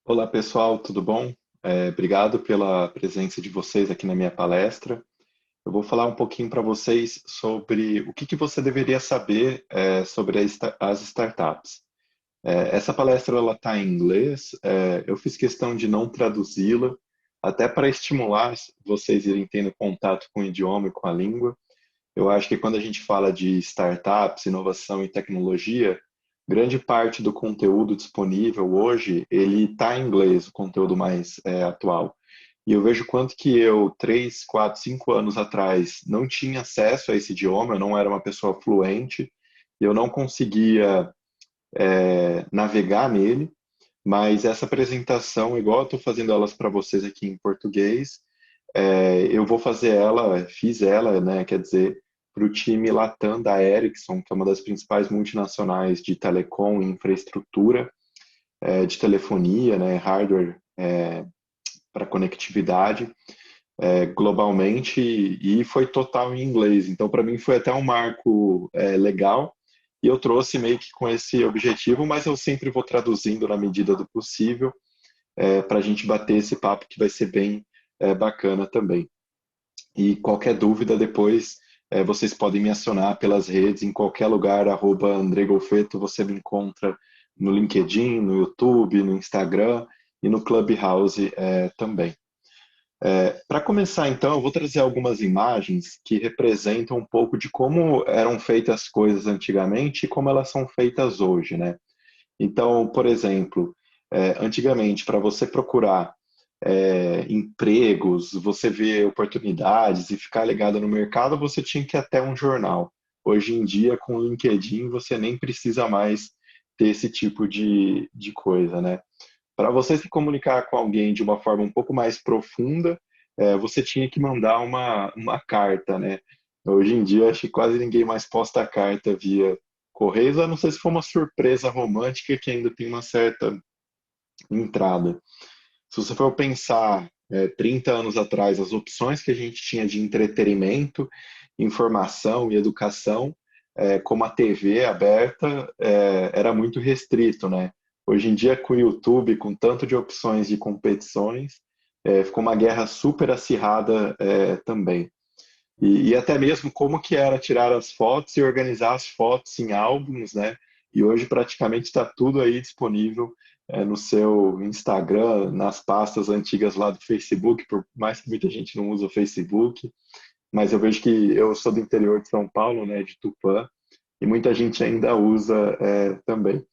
Olá pessoal, tudo bom? Obrigado pela presença de vocês aqui na minha palestra. Eu vou falar um pouquinho para vocês sobre o que você deveria saber sobre as startups. Essa palestra ela está em inglês, eu fiz questão de não traduzi-la, até para estimular vocês irem tendo contato com o idioma e com a língua. Eu acho que quando a gente fala de startups, inovação e tecnologia, grande parte do conteúdo disponível hoje, ele está em inglês, o conteúdo mais atual. E eu vejo quanto que eu, 3, 4, 5 anos atrás, não tinha acesso a esse idioma, eu não era uma pessoa fluente, eu não conseguia navegar nele, mas essa apresentação, igual eu estou fazendo elas para vocês aqui em português, eu vou fazer ela, fiz ela, né, quer dizer, para o time Latam da Ericsson, que é uma das principais multinacionais de telecom e infraestrutura, de telefonia, né, hardware para conectividade, globalmente, e foi total em inglês. Então, para mim, foi até um marco legal, e eu trouxe meio que com esse objetivo, mas eu sempre vou traduzindo na medida do possível, para a gente bater esse papo que vai ser bem bacana também. E qualquer dúvida depois, vocês podem me acionar pelas redes, em qualquer lugar, @André Golfeto, você me encontra no LinkedIn, no YouTube, no Instagram e no Clubhouse também. Para começar, então, eu vou trazer algumas imagens que representam um pouco de como eram feitas as coisas antigamente e como elas são feitas hoje, né? Então, por exemplo, antigamente, para você procurar empregos, você ver oportunidades e ficar ligado no mercado, você tinha que ir até um jornal. Hoje em dia, com o LinkedIn, você nem precisa mais ter esse tipo de coisa, né? Para você se comunicar com alguém de uma forma um pouco mais profunda, você tinha que mandar uma carta, né? Hoje em dia, acho que quase ninguém mais posta carta via Correios, a não ser se for uma surpresa romântica que ainda tem uma certa entrada. Se você for pensar 30 anos atrás, as opções que a gente tinha de entretenimento, informação e educação, como a TV aberta, era muito restrito, né? Hoje em dia, com o YouTube, com tanto de opções de competições, ficou uma guerra super acirrada também. E até mesmo como que era tirar as fotos e organizar as fotos em álbuns, né? E hoje praticamente está tudo aí disponível no seu Instagram, nas pastas antigas lá do Facebook, por mais que muita gente não use o Facebook, mas eu vejo que eu sou do interior de São Paulo, né, de Tupã, e muita gente ainda usa também.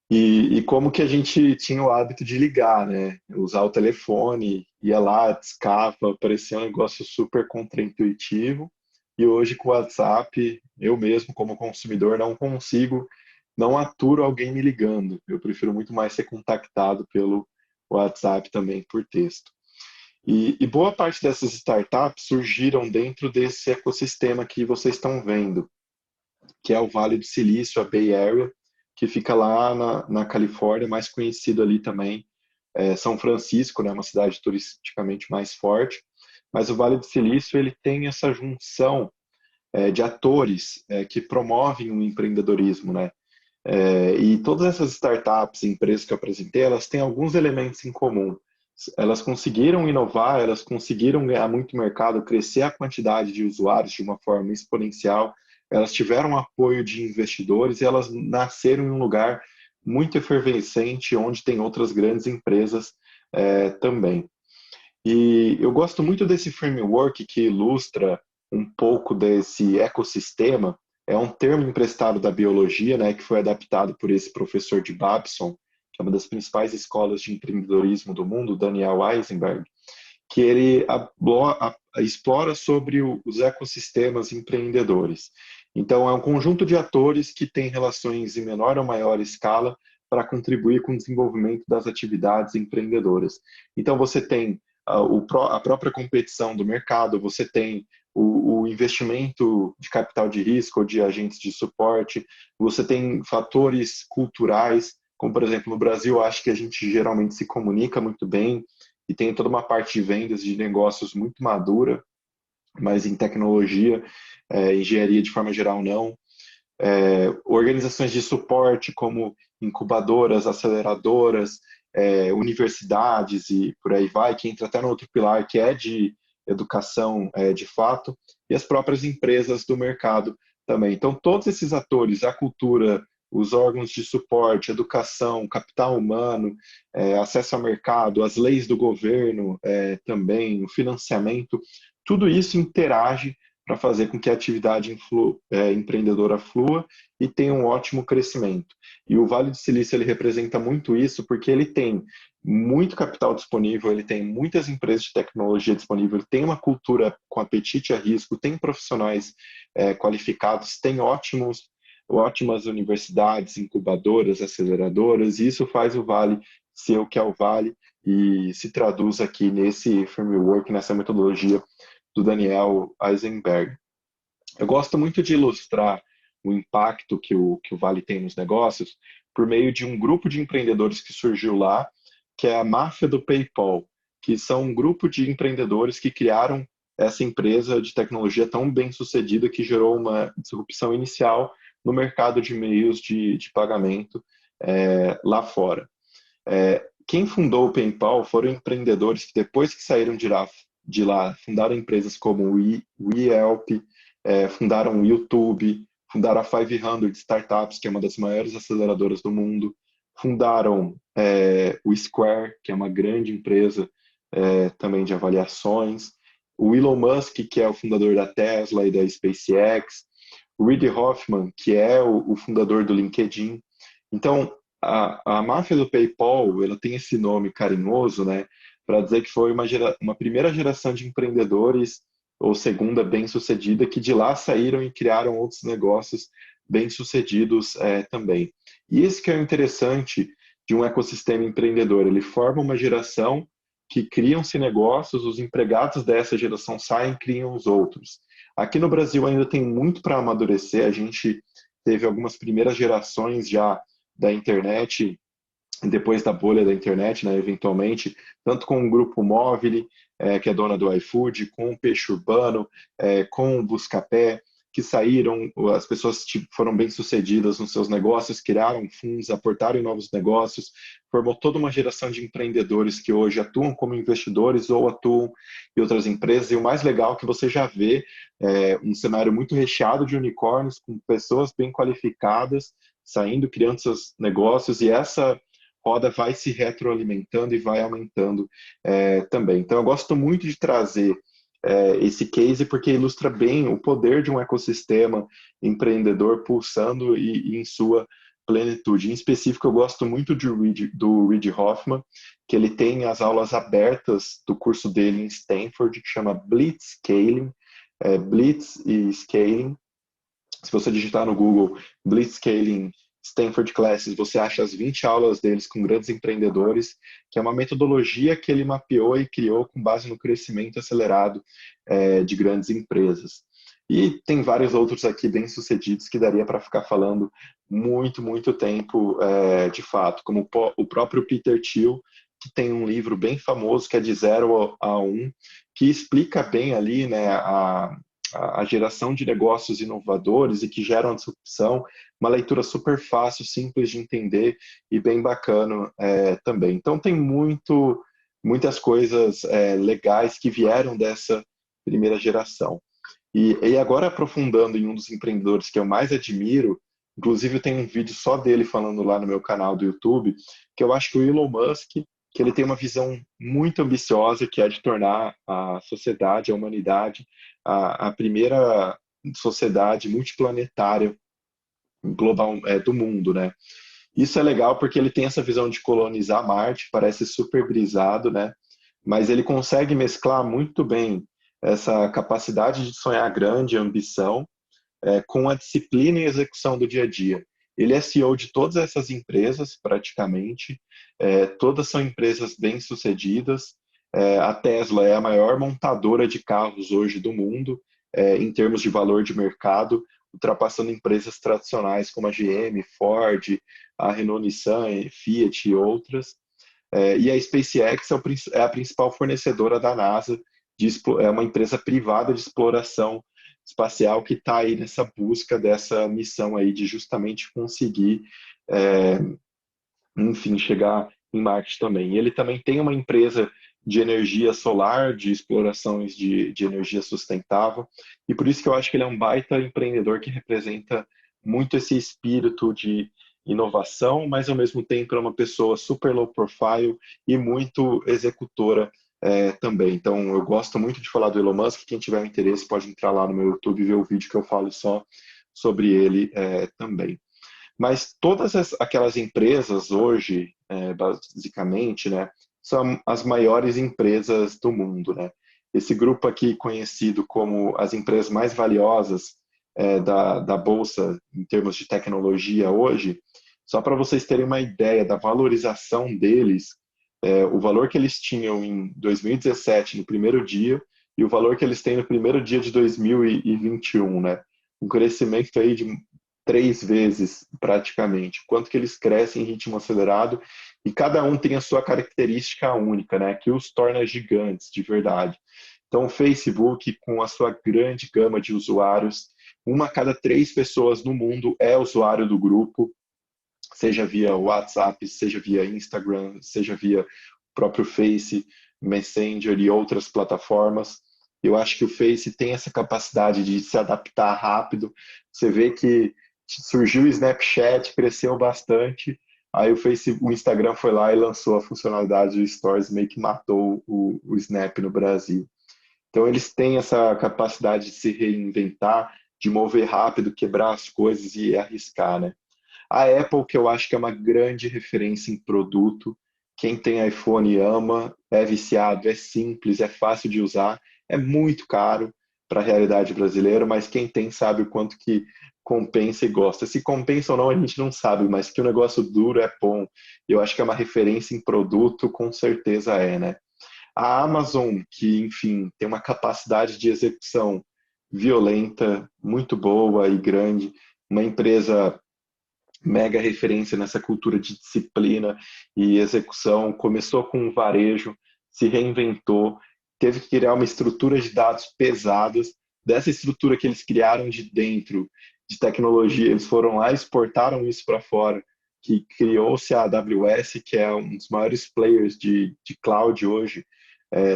E como que a gente tinha o hábito de ligar, né? Usar o telefone, ia lá, discava, parecia um negócio super contraintuitivo. E hoje com o WhatsApp, eu mesmo como consumidor não consigo, não aturo alguém me ligando. Eu prefiro muito mais ser contactado pelo WhatsApp também por texto. E boa parte dessas startups surgiram dentro desse ecossistema que vocês estão vendo, que é o Vale do Silício, a Bay Area, que fica lá na Califórnia, mais conhecido ali também, São Francisco, né, uma cidade turisticamente mais forte, mas o Vale do Silício ele tem essa junção de atores que promovem o empreendedorismo, né? E todas essas startups, empresas que eu apresentei, elas têm alguns elementos em comum. Elas conseguiram inovar, elas conseguiram ganhar muito mercado, crescer a quantidade de usuários de uma forma exponencial, elas tiveram apoio de investidores e elas nasceram em um lugar muito efervescente, onde tem outras grandes empresas também. E eu gosto muito desse framework que ilustra um pouco desse ecossistema. É um termo emprestado da biologia, né, que foi adaptado por esse professor de Babson, que é uma das principais escolas de empreendedorismo do mundo, Daniel Eisenberg, que ele explora sobre os ecossistemas empreendedores. Então, é um conjunto de atores que têm relações em menor ou maior escala para contribuir com o desenvolvimento das atividades empreendedoras. Então, você tem a própria competição do mercado, você tem o investimento de capital de risco ou de agentes de suporte, você tem fatores culturais, como por exemplo no Brasil, eu acho que a gente geralmente se comunica muito bem e tem toda uma parte de vendas de negócios muito madura, mas em tecnologia, engenharia de forma geral não. organizações de suporte como incubadoras, aceleradoras, universidades e por aí vai, que entra até no outro pilar, que é de educação de fato, e as próprias empresas do mercado também. Então, todos esses atores, a cultura, os órgãos de suporte, educação, capital humano, acesso ao mercado, as leis do governo também, o financiamento, tudo isso interage para fazer com que a atividade empreendedora flua e tenha um ótimo crescimento. E o Vale do Silício ele representa muito isso porque ele tem muito capital disponível, ele tem muitas empresas de tecnologia disponível, ele tem uma cultura com apetite a risco, tem profissionais qualificados, tem ótimas universidades, incubadoras, aceleradoras, e isso faz o Vale ser o que é o Vale e se traduz aqui nesse framework, nessa metodologia do Daniel Eisenberg. Eu gosto muito de ilustrar o impacto que o Vale tem nos negócios por meio de um grupo de empreendedores que surgiu lá, que é a máfia do PayPal, que são um grupo de empreendedores que criaram essa empresa de tecnologia tão bem sucedida que gerou uma disrupção inicial no mercado de meios de pagamento lá fora. Quem fundou o PayPal foram empreendedores que depois que saíram de lá fundaram empresas como o Yelp, fundaram o YouTube, fundaram a 500 Startups, que é uma das maiores aceleradoras do mundo, fundaram o Square, que é uma grande empresa também de avaliações, o Elon Musk, que é o fundador da Tesla e da SpaceX, o Reid Hoffman, que é o fundador do LinkedIn. Então, a máfia do PayPal, ela tem esse nome carinhoso, né, para dizer que foi uma primeira geração de empreendedores, ou segunda bem-sucedida, que de lá saíram e criaram outros negócios bem-sucedidos também. E isso que é o interessante de um ecossistema empreendedor, ele forma uma geração que criam-se negócios, os empregados dessa geração saem e criam os outros. Aqui no Brasil ainda tem muito para amadurecer, a gente teve algumas primeiras gerações já da internet, depois da bolha da internet, né, eventualmente, tanto com o Grupo Móvel, que é dona do iFood, com o Peixe Urbano, com o Buscapé, que saíram, as pessoas foram bem-sucedidas nos seus negócios, criaram fundos, aportaram em novos negócios, formou toda uma geração de empreendedores que hoje atuam como investidores ou atuam em outras empresas, e o mais legal é que você já vê um cenário muito recheado de unicórnios, com pessoas bem qualificadas, saindo, criando seus negócios, e essa roda vai se retroalimentando e vai aumentando também. Então, eu gosto muito de trazer esse case porque ilustra bem o poder de um ecossistema empreendedor pulsando e em sua plenitude. Em específico, eu gosto muito do Reid Hoffman, que ele tem as aulas abertas do curso dele em Stanford, que chama Blitzscaling, Blitz e Scaling. Se você digitar no Google Blitzscaling Stanford Classes, você acha as 20 aulas deles com grandes empreendedores, que é uma metodologia que ele mapeou e criou com base no crescimento acelerado de grandes empresas. E tem vários outros aqui bem-sucedidos que daria para ficar falando muito, muito tempo de fato, como o próprio Peter Thiel, que tem um livro bem famoso que é de 0 a 1, que explica bem ali, né, a geração de negócios inovadores e que geram a disrupção, uma leitura super fácil, simples de entender e bem bacana também. Então tem muitas coisas legais que vieram dessa primeira geração. E agora aprofundando em um dos empreendedores que eu mais admiro, inclusive eu tenho um vídeo só dele falando lá no meu canal do YouTube, que eu acho que o Elon Musk, que ele tem uma visão muito ambiciosa, que é de tornar a sociedade, a humanidade, a primeira sociedade multiplanetária global do mundo, né? Isso é legal porque ele tem essa visão de colonizar Marte, parece super brisado, né? Mas ele consegue mesclar muito bem essa capacidade de sonhar grande, ambição, com a disciplina e execução do dia a dia. Ele é CEO de todas essas empresas, praticamente, todas são empresas bem-sucedidas. A Tesla é a maior montadora de carros hoje do mundo, em termos de valor de mercado, ultrapassando empresas tradicionais como a GM, Ford, a Renault-Nissan, Fiat e outras. E a SpaceX é a principal fornecedora da NASA, é uma empresa privada de exploração espacial que está aí nessa busca dessa missão aí de justamente conseguir, é, enfim, chegar em Marte também. E ele também tem uma empresa de energia solar, de explorações de energia sustentável, e por isso que eu acho que ele é um baita empreendedor que representa muito esse espírito de inovação, mas ao mesmo tempo é uma pessoa super low profile e muito executora também. Então, eu gosto muito de falar do Elon Musk. Quem tiver interesse pode entrar lá no meu YouTube e ver o vídeo que eu falo só sobre ele também. Mas todas aquelas empresas hoje, basicamente, né, são as maiores empresas do mundo, né? Esse grupo aqui, conhecido como as empresas mais valiosas da Bolsa em termos de tecnologia hoje, só para vocês terem uma ideia da valorização deles, o valor que eles tinham em 2017, no primeiro dia, e o valor que eles têm no primeiro dia de 2021, né? Um crescimento aí de 3 vezes praticamente, quanto que eles crescem em ritmo acelerado e cada um tem a sua característica única, né, que os torna gigantes de verdade. Então, o Facebook, com a sua grande gama de usuários, uma a cada 3 pessoas no mundo é usuário do grupo, seja via WhatsApp, seja via Instagram, seja via próprio Face, Messenger e outras plataformas. Eu acho que o Face tem essa capacidade de se adaptar rápido. Você vê que surgiu o Snapchat, cresceu bastante. Aí o Instagram foi lá e lançou a funcionalidade do Stories, meio que matou o Snap no Brasil. Então eles têm essa capacidade de se reinventar, de mover rápido, quebrar as coisas e arriscar, né? A Apple, que eu acho que é uma grande referência em produto. Quem tem iPhone ama, é viciado, é simples, é fácil de usar, é muito caro para a realidade brasileira, mas quem tem sabe o quanto que compensa e gosta. Se compensa ou não, a gente não sabe, mas que o negócio duro é bom. Eu acho que é uma referência em produto, com certeza é, né? A Amazon, que, enfim, tem uma capacidade de execução violenta, muito boa e grande, uma empresa mega referência nessa cultura de disciplina e execução. Começou com um varejo, se reinventou, teve que criar uma estrutura de dados pesadas. Dessa estrutura que eles criaram de dentro, de tecnologia, eles foram lá e exportaram isso para fora, que criou-se a AWS, que é um dos maiores players de cloud hoje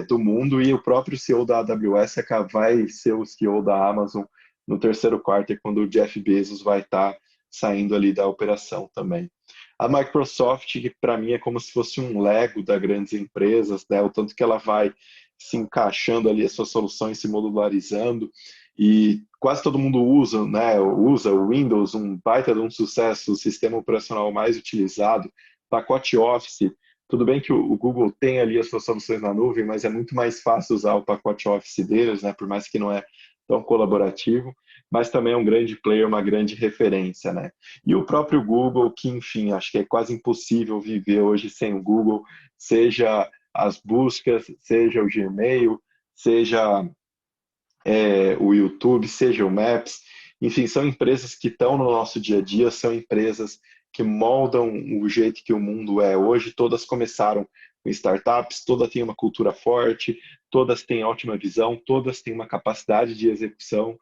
do mundo, e o próprio CEO da AWS vai ser o CEO da Amazon no terceiro quarto, quando o Jeff Bezos vai estar saindo ali da operação também. A Microsoft, que para mim é como se fosse um Lego das grandes empresas, né? O tanto que ela vai se encaixando ali as suas soluções, se modularizando, e quase todo mundo usa, né? Usa o Windows, um baita de um sucesso, o sistema operacional mais utilizado, pacote Office. Tudo bem que o Google tem ali as suas soluções na nuvem, mas é muito mais fácil usar o pacote Office deles, né? Por mais que não é tão colaborativo, mas também é um grande player, uma grande referência, né? E o próprio Google, que, enfim, acho que é quase impossível viver hoje sem o Google, seja as buscas, seja o Gmail, seja o YouTube, seja o Maps, enfim, são empresas que estão no nosso dia a dia, são empresas que moldam o jeito que o mundo é hoje. Todas começaram com startups, todas têm uma cultura forte, todas têm ótima visão, todas têm uma capacidade de execução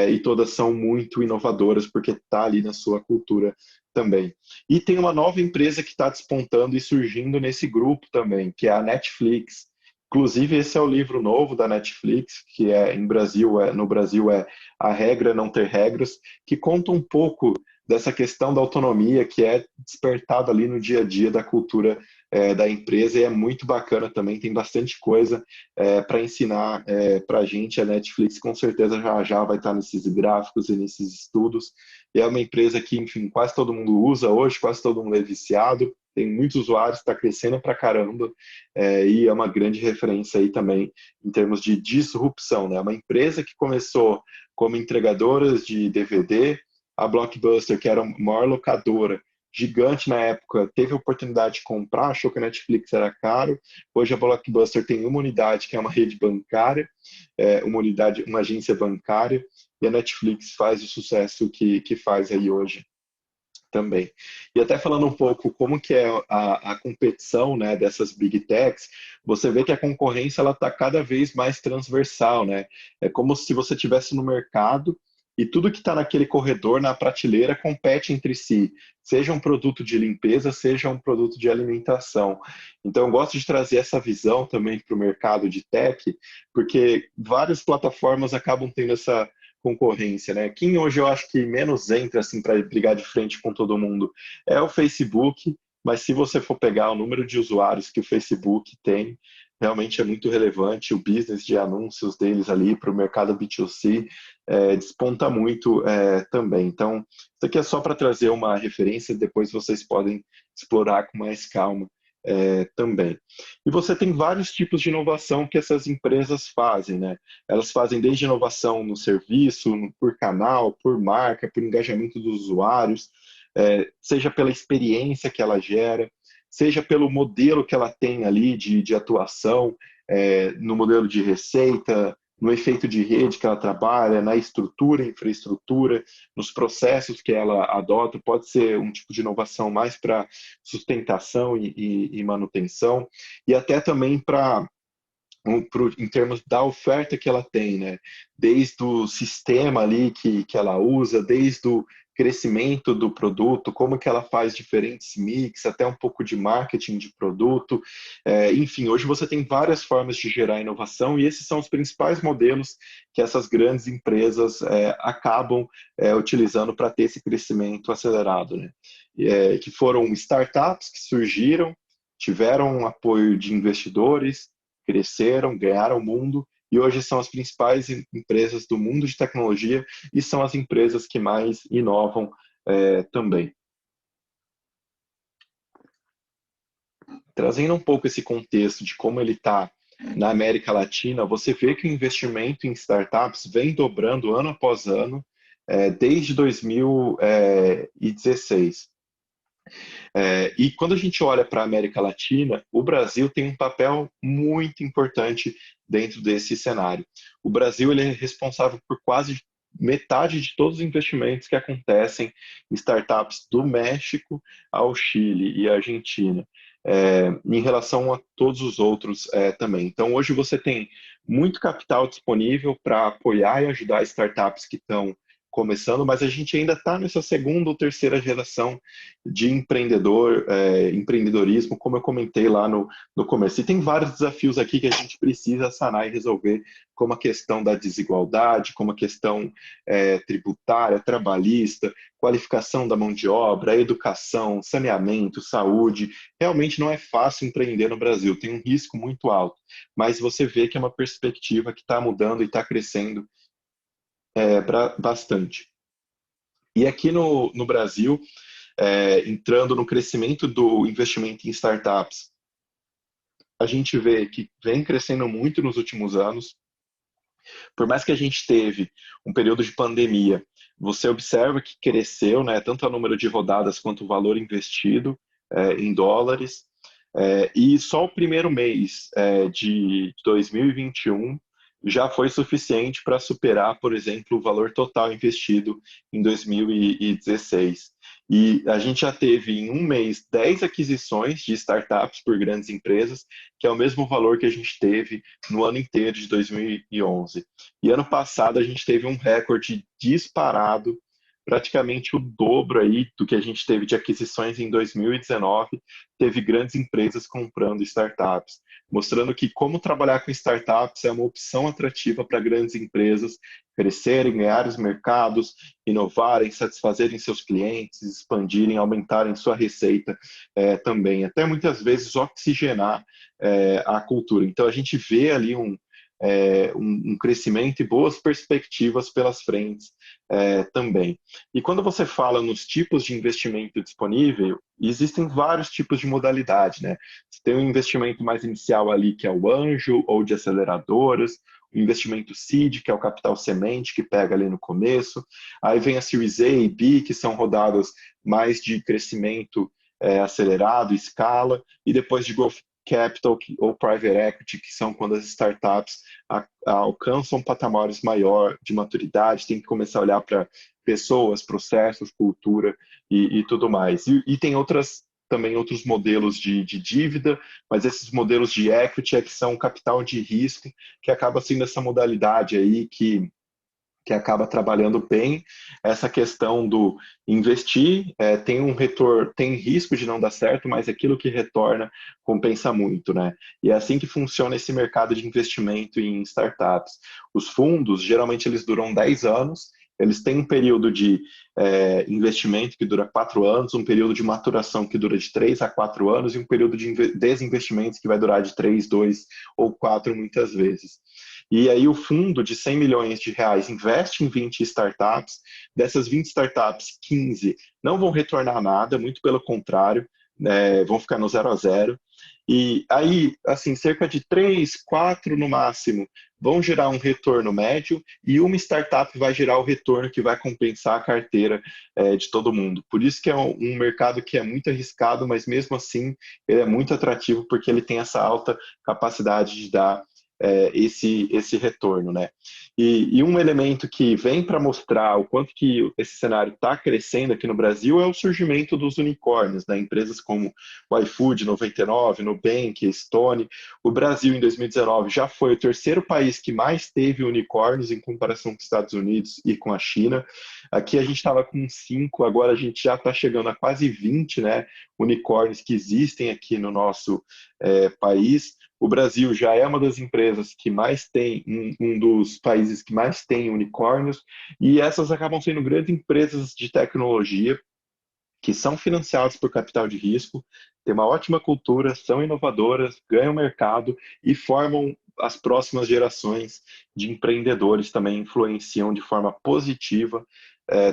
e todas são muito inovadoras porque está ali na sua cultura também. E tem uma nova empresa que está despontando e surgindo nesse grupo também, que é a Netflix. Inclusive, esse é o livro novo da Netflix, que no Brasil é A Regra Não Ter Regras, que conta um pouco dessa questão da autonomia que é despertada ali no dia a dia da cultura da empresa, e é muito bacana também, tem bastante coisa para ensinar para a gente. A Netflix com certeza já já vai estar nesses gráficos e nesses estudos, e é uma empresa que, enfim, quase todo mundo usa hoje, quase todo mundo é viciado, tem muitos usuários, está crescendo pra caramba, e é uma grande referência aí também em termos de disrupção, né? Uma empresa que começou como entregadora de DVD, a Blockbuster, que era a maior locadora, gigante na época, teve a oportunidade de comprar, achou que a Netflix era caro. Hoje a Blockbuster tem uma unidade que é uma rede bancária, uma agência bancária, e a Netflix faz o sucesso que faz aí hoje Também. E até falando um pouco como que é a competição, né, dessas big techs, você vê que a concorrência ela está cada vez mais transversal, né? É como se você estivesse no mercado e tudo que está naquele corredor, na prateleira, compete entre si, seja um produto de limpeza, seja um produto de alimentação. Então, eu gosto de trazer essa visão também para o mercado de tech, porque várias plataformas acabam tendo essa concorrência, né? Quem hoje eu acho que menos entra assim para brigar de frente com todo mundo é o Facebook, mas se você for pegar o número de usuários que o Facebook tem, realmente é muito relevante. O business de anúncios deles ali para o mercado B2C desponta muito também. Então, isso aqui é só para trazer uma referência, depois vocês podem explorar com mais calma também. E você tem vários tipos de inovação que essas empresas fazem, né? Elas fazem desde inovação no serviço, por canal, por marca, por engajamento dos usuários, seja pela experiência que ela gera, seja pelo modelo que ela tem ali de atuação, no modelo de receita, no efeito de rede que ela trabalha, na estrutura, infraestrutura, nos processos que ela adota. Pode ser um tipo de inovação mais para sustentação e manutenção, e até também para em termos da oferta que ela tem, né? Desde o sistema ali que ela usa, desde o crescimento do produto, como que ela faz diferentes mix, até um pouco de marketing de produto. Enfim, hoje você tem várias formas de gerar inovação e esses são os principais modelos que essas grandes empresas acabam utilizando para ter esse crescimento acelerado, né? Que foram startups que surgiram, tiveram apoio de investidores, cresceram, ganharam o mundo e hoje são as principais empresas do mundo de tecnologia e são as empresas que mais inovam também. Trazendo um pouco esse contexto de como ele está na América Latina, você vê que o investimento em startups vem dobrando ano após ano, desde 2016. E quando a gente olha para a América Latina, o Brasil tem um papel muito importante dentro desse cenário. O Brasil ele é responsável por quase metade de todos os investimentos que acontecem em startups do México ao Chile e Argentina, em relação a todos os outros também. Então, hoje você tem muito capital disponível para apoiar e ajudar startups que estão começando, mas a gente ainda está nessa segunda ou terceira geração de empreendedorismo, como eu comentei lá no começo. E tem vários desafios aqui que a gente precisa sanar e resolver, como a questão da desigualdade, como a questão tributária, trabalhista, qualificação da mão de obra, educação, saneamento, saúde. Realmente não é fácil empreender no Brasil, tem um risco muito alto, mas você vê que é uma perspectiva que está mudando e está crescendo bastante. E aqui no Brasil, entrando no crescimento do investimento em startups, a gente vê que vem crescendo muito nos últimos anos. Por mais que a gente teve um período de pandemia, você observa que cresceu, né, tanto o número de rodadas quanto o valor investido em dólares. E só o primeiro mês de 2021 já foi suficiente para superar, por exemplo, o valor total investido em 2016. E a gente já teve em um mês 10 aquisições de startups por grandes empresas, que é o mesmo valor que a gente teve no ano inteiro de 2011. E ano passado a gente teve um recorde disparado, praticamente o dobro aí do que a gente teve de aquisições em 2019, teve grandes empresas comprando startups, mostrando que como trabalhar com startups é uma opção atrativa para grandes empresas crescerem, ganhar os mercados, inovarem, satisfazerem seus clientes, expandirem, aumentarem sua receita também, até muitas vezes oxigenar a cultura. Então a gente vê ali um crescimento e boas perspectivas pelas frentes também. E quando você fala nos tipos de investimento disponível, existem vários tipos de modalidade, né? Você tem um investimento mais inicial ali, que é o anjo ou de aceleradoras, o investimento seed, que é o capital semente, que pega ali no começo. Aí vem a Series A e B, que são rodadas mais de crescimento acelerado, escala, e depois de growth capital ou private equity, que são quando as startups alcançam patamares maior de maturidade, tem que começar a olhar para pessoas, processos, cultura e tudo mais. E tem também outros modelos de dívida, mas esses modelos de equity é que são capital de risco, que acaba sendo essa modalidade aí que acaba trabalhando bem essa questão do investir, tem um retorno, tem risco de não dar certo, mas aquilo que retorna compensa muito, né? E é assim que funciona esse mercado de investimento em startups. Os fundos, geralmente, eles duram 10 anos, eles têm um período de investimento que dura 4 anos, um período de maturação que dura de 3 a 4 anos e um período de desinvestimentos que vai durar de 3, 2 ou 4 muitas vezes. E aí o fundo de 100 milhões de reais investe em 20 startups, dessas 20 startups, 15 não vão retornar nada, muito pelo contrário, vão ficar no 0 a 0. E aí, assim, cerca de 3, 4 no máximo vão gerar um retorno médio e uma startup vai gerar o retorno que vai compensar a carteira de todo mundo. Por isso que é um mercado que é muito arriscado, mas mesmo assim ele é muito atrativo porque ele tem essa alta capacidade de dar esse retorno, né? E um elemento que vem para mostrar o quanto que esse cenário está crescendo aqui no Brasil é o surgimento dos unicórnios, né? Empresas como o iFood, 99, Nubank, Stone. O Brasil, em 2019, já foi o terceiro país que mais teve unicórnios em comparação com os Estados Unidos e com a China. Aqui a gente estava com 5, agora a gente já está chegando a quase 20, né, unicórnios que existem aqui no nosso país. O Brasil já é uma das empresas que mais tem, um dos países que mais tem unicórnios, e essas acabam sendo grandes empresas de tecnologia que são financiadas por capital de risco, têm uma ótima cultura, são inovadoras, ganham mercado e formam as próximas gerações de empreendedores, também influenciam de forma positiva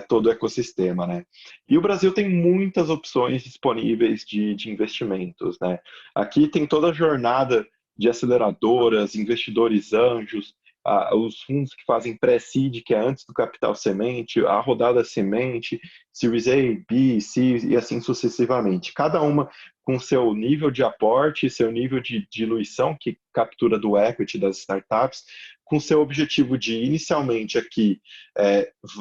todo o ecossistema, né? E o Brasil tem muitas opções disponíveis de investimentos, né? Aqui tem toda a jornada de aceleradoras, investidores anjos, os fundos que fazem pré-seed, que é antes do capital semente, a rodada semente, Series A, B, C e assim sucessivamente. Cada uma com seu nível de aporte, seu nível de diluição, que captura do equity das startups, com seu objetivo de, inicialmente, aqui,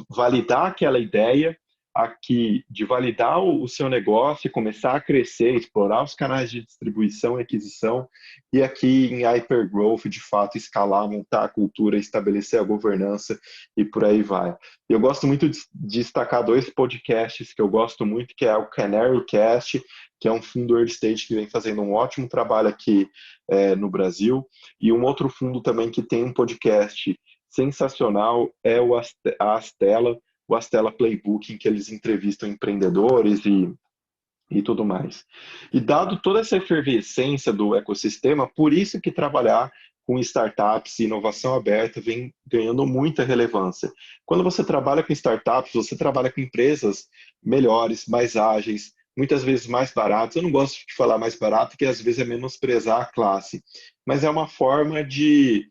validar aquela ideia, aqui de validar o seu negócio e começar a crescer, explorar os canais de distribuição e aquisição, e aqui em hypergrowth, de fato, escalar, montar a cultura, estabelecer a governança e por aí vai. Eu gosto muito de destacar 2 podcasts que eu gosto muito, que é o Canary Cast, que é um fundo early stage que vem fazendo um ótimo trabalho aqui no Brasil, e um outro fundo também que tem um podcast sensacional é a Astela, o Astela Playbook, em que eles entrevistam empreendedores e tudo mais. E dado toda essa efervescência do ecossistema, por isso que trabalhar com startups e inovação aberta vem ganhando muita relevância. Quando você trabalha com startups, você trabalha com empresas melhores, mais ágeis, muitas vezes mais baratas. Eu não gosto de falar mais barato, porque às vezes é menosprezar a classe, mas é uma forma de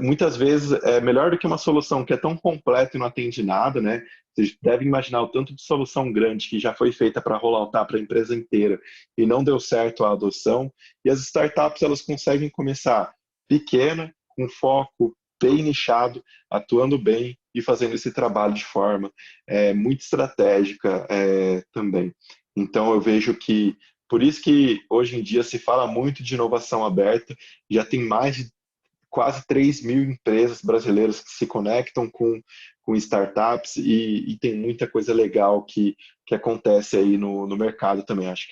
muitas vezes é melhor do que uma solução que é tão completa e não atende nada, né? Vocês devem imaginar o tanto de solução grande que já foi feita para rolloutar para a empresa inteira e não deu certo a adoção. E as startups, elas conseguem começar pequena, com foco bem nichado, atuando bem e fazendo esse trabalho de forma muito estratégica também. Então, eu vejo que, por isso que hoje em dia se fala muito de inovação aberta, já tem mais de quase 3 mil empresas brasileiras que se conectam com startups e tem muita coisa legal que acontece aí no mercado também. Acho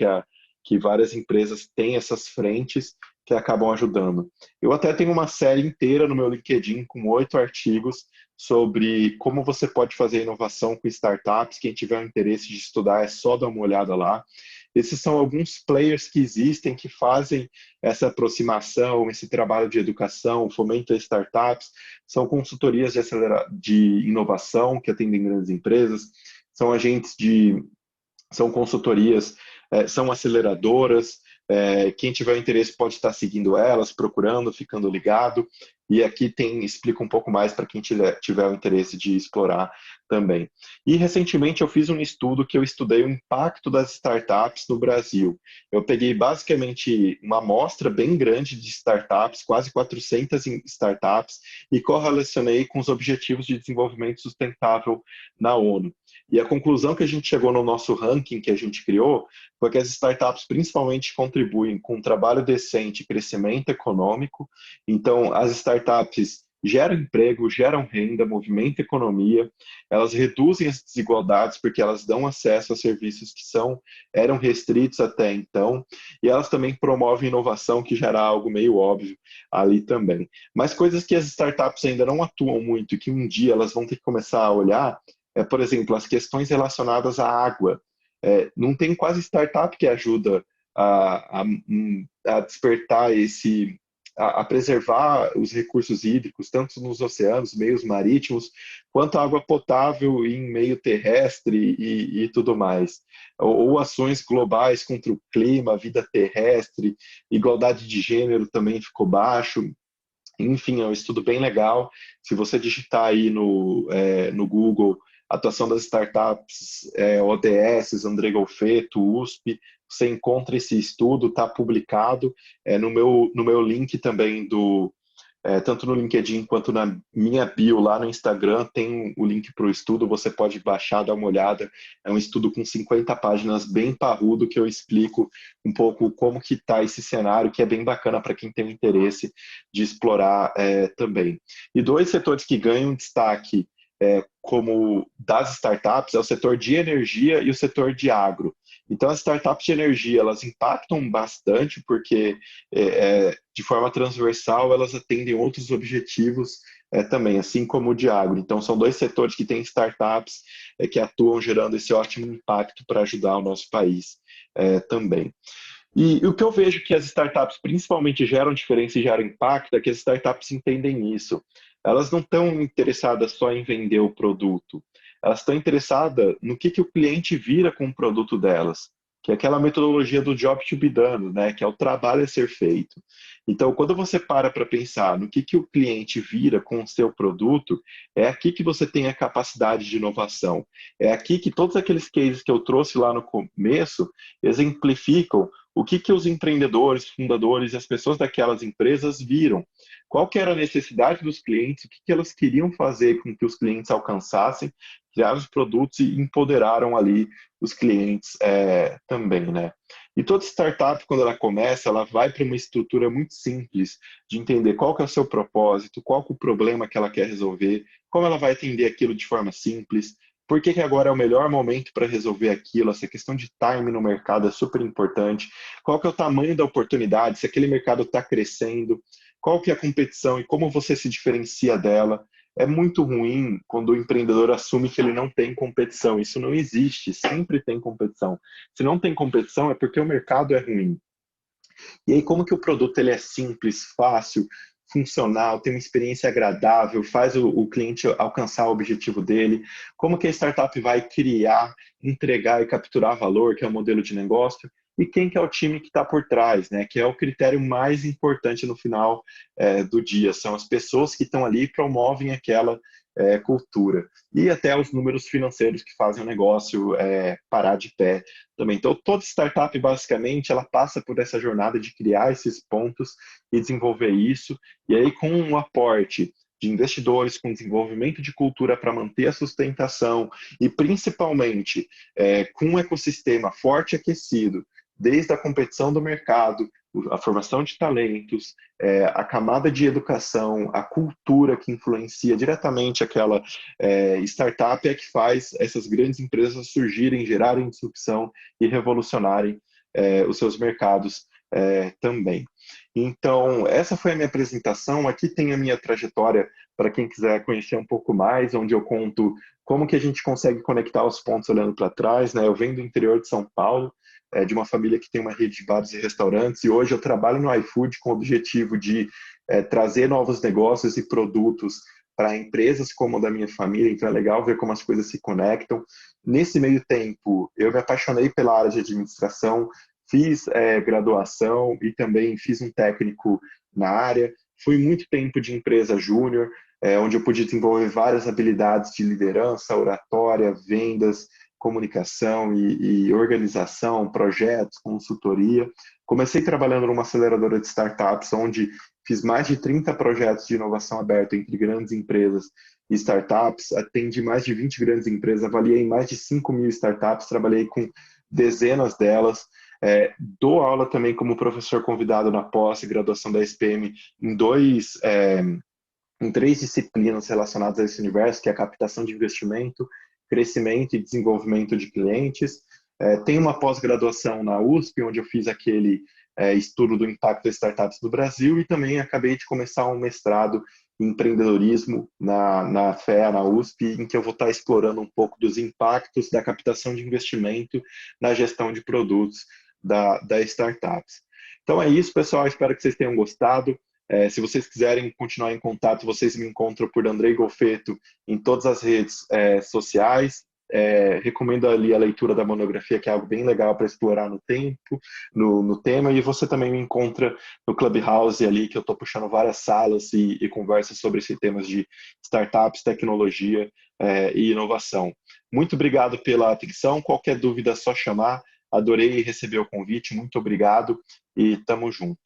que várias empresas têm essas frentes que acabam ajudando. Eu até tenho uma série inteira no meu LinkedIn com 8 artigos sobre como você pode fazer inovação com startups. Quem tiver interesse de estudar é só dar uma olhada lá. Esses são alguns players que existem que fazem essa aproximação, esse trabalho de educação, fomento a startups, são consultorias de inovação que atendem grandes empresas, são agentes são consultorias, são aceleradoras, quem tiver interesse pode estar seguindo elas, procurando, ficando ligado. E aqui explica um pouco mais para quem tiver o interesse de explorar também. E recentemente eu fiz um estudo que eu estudei o impacto das startups no Brasil. Eu peguei basicamente uma amostra bem grande de startups, quase 400 startups, e correlacionei com os Objetivos de Desenvolvimento Sustentável na ONU. E a conclusão que a gente chegou no nosso ranking que a gente criou foi que as startups principalmente contribuem com um trabalho decente e crescimento econômico. Então, as startups geram emprego, geram renda, movimentam economia, elas reduzem as desigualdades porque elas dão acesso a serviços que eram restritos até então, e elas também promovem inovação, que gera algo meio óbvio ali também. Mas coisas que as startups ainda não atuam muito e que um dia elas vão ter que começar a olhar por exemplo, as questões relacionadas à água. Não tem quase startup que ajuda a, a, a despertar a preservar os recursos hídricos, tanto nos oceanos, meios marítimos, quanto a água potável em meio terrestre e tudo mais. Ou ações globais contra o clima, a vida terrestre, igualdade de gênero também ficou baixo. Enfim, é um estudo bem legal. Se você digitar aí no Google atuação das startups, ODS, André Golfeto, USP, você encontra esse estudo, está publicado no meu link também tanto no LinkedIn quanto na minha bio lá no Instagram, tem o link para o estudo, você pode baixar, dar uma olhada. É um estudo com 50 páginas, bem parrudo, que eu explico um pouco como que está esse cenário, que é bem bacana para quem tem o interesse de explorar também. E dois setores que ganham destaque como das startups é o setor de energia e o setor de agro. Então, as startups de energia, elas impactam bastante porque, de forma transversal, elas atendem outros objetivos também, assim como o de agro. Então, são dois setores que têm startups que atuam gerando esse ótimo impacto para ajudar o nosso país também. E o que eu vejo que as startups principalmente geram diferença e geram impacto é que as startups entendem isso. Elas não estão interessadas só em vender o produto, elas estão interessadas no que o cliente vira com o produto delas, que é aquela metodologia do job to be done, né? Que é o trabalho a ser feito. Então, quando você para pensar no que o cliente vira com o seu produto, é aqui que você tem a capacidade de inovação. É aqui que todos aqueles cases que eu trouxe lá no começo exemplificam o que os empreendedores, fundadores e as pessoas daquelas empresas viram. Qual que era a necessidade dos clientes, o que elas queriam fazer com que os clientes alcançassem, criaram os produtos e empoderaram ali os clientes também, né? E toda startup, quando ela começa, ela vai para uma estrutura muito simples de entender qual que é o seu propósito, qual que é o problema que ela quer resolver, como ela vai atender aquilo de forma simples, por que agora é o melhor momento para resolver aquilo? Essa questão de time no mercado é super importante. Qual que é o tamanho da oportunidade? Se aquele mercado está crescendo? Qual que é a competição e como você se diferencia dela? É muito ruim quando o empreendedor assume que ele não tem competição. Isso não existe, sempre tem competição. Se não tem competição é porque o mercado é ruim. E aí, como que o produto ele é simples, fácil, funcional, tem uma experiência agradável, faz o cliente alcançar o objetivo dele? Como que a startup vai criar, entregar e capturar valor, que é o modelo de negócio? E quem que é o time que está por trás, né? Que é o critério mais importante no final do dia. São as pessoas que estão ali e promovem aquela cultura. E até os números financeiros que fazem o negócio parar de pé também. Então, toda startup, basicamente, ela passa por essa jornada de criar esses pontos e desenvolver isso. E aí, com um aporte de investidores, com desenvolvimento de cultura para manter a sustentação e, principalmente, com um ecossistema forte e aquecido, desde a competição do mercado, a formação de talentos, a camada de educação, a cultura que influencia diretamente aquela startup é que faz essas grandes empresas surgirem, gerarem disrupção e revolucionarem os seus mercados também. Então, essa foi a minha apresentação. Aqui tem a minha trajetória para quem quiser conhecer um pouco mais, onde eu conto como que a gente consegue conectar os pontos olhando para trás, né? Eu venho do interior de São Paulo, de uma família que tem uma rede de bares e restaurantes, e hoje eu trabalho no iFood com o objetivo de trazer novos negócios e produtos para empresas como a da minha família, então é legal ver como as coisas se conectam. Nesse meio tempo, eu me apaixonei pela área de administração, fiz graduação e também fiz um técnico na área, Fui muito tempo de empresa júnior, onde eu pude desenvolver várias habilidades de liderança, oratória, vendas, comunicação e organização, projetos, consultoria. Comecei trabalhando numa aceleradora de startups, onde fiz mais de 30 projetos de inovação aberta entre grandes empresas e startups, atendi mais de 20 grandes empresas, avaliei mais de 5.000 startups, trabalhei com dezenas delas. Dou aula também como professor convidado na pós-graduação da SPM em em três disciplinas relacionadas a esse universo, que é a captação de investimento, crescimento e desenvolvimento de clientes. Tem uma pós-graduação na USP, onde eu fiz aquele estudo do impacto das startups no Brasil, e também acabei de começar um mestrado em empreendedorismo na FEA, na USP, em que eu vou estar explorando um pouco dos impactos da captação de investimento na gestão de produtos da startups. Então é isso, pessoal. Espero que vocês tenham gostado. Se vocês quiserem continuar em contato, vocês me encontram por Andrei Golfeto em todas as redes sociais. Recomendo ali a leitura da monografia, que é algo bem legal para explorar no tema. E você também me encontra no Clubhouse ali, que eu estou puxando várias salas e conversas sobre esses temas de startups, tecnologia e inovação. Muito obrigado pela atenção. Qualquer dúvida é só chamar. Adorei receber o convite. Muito obrigado e tamo junto.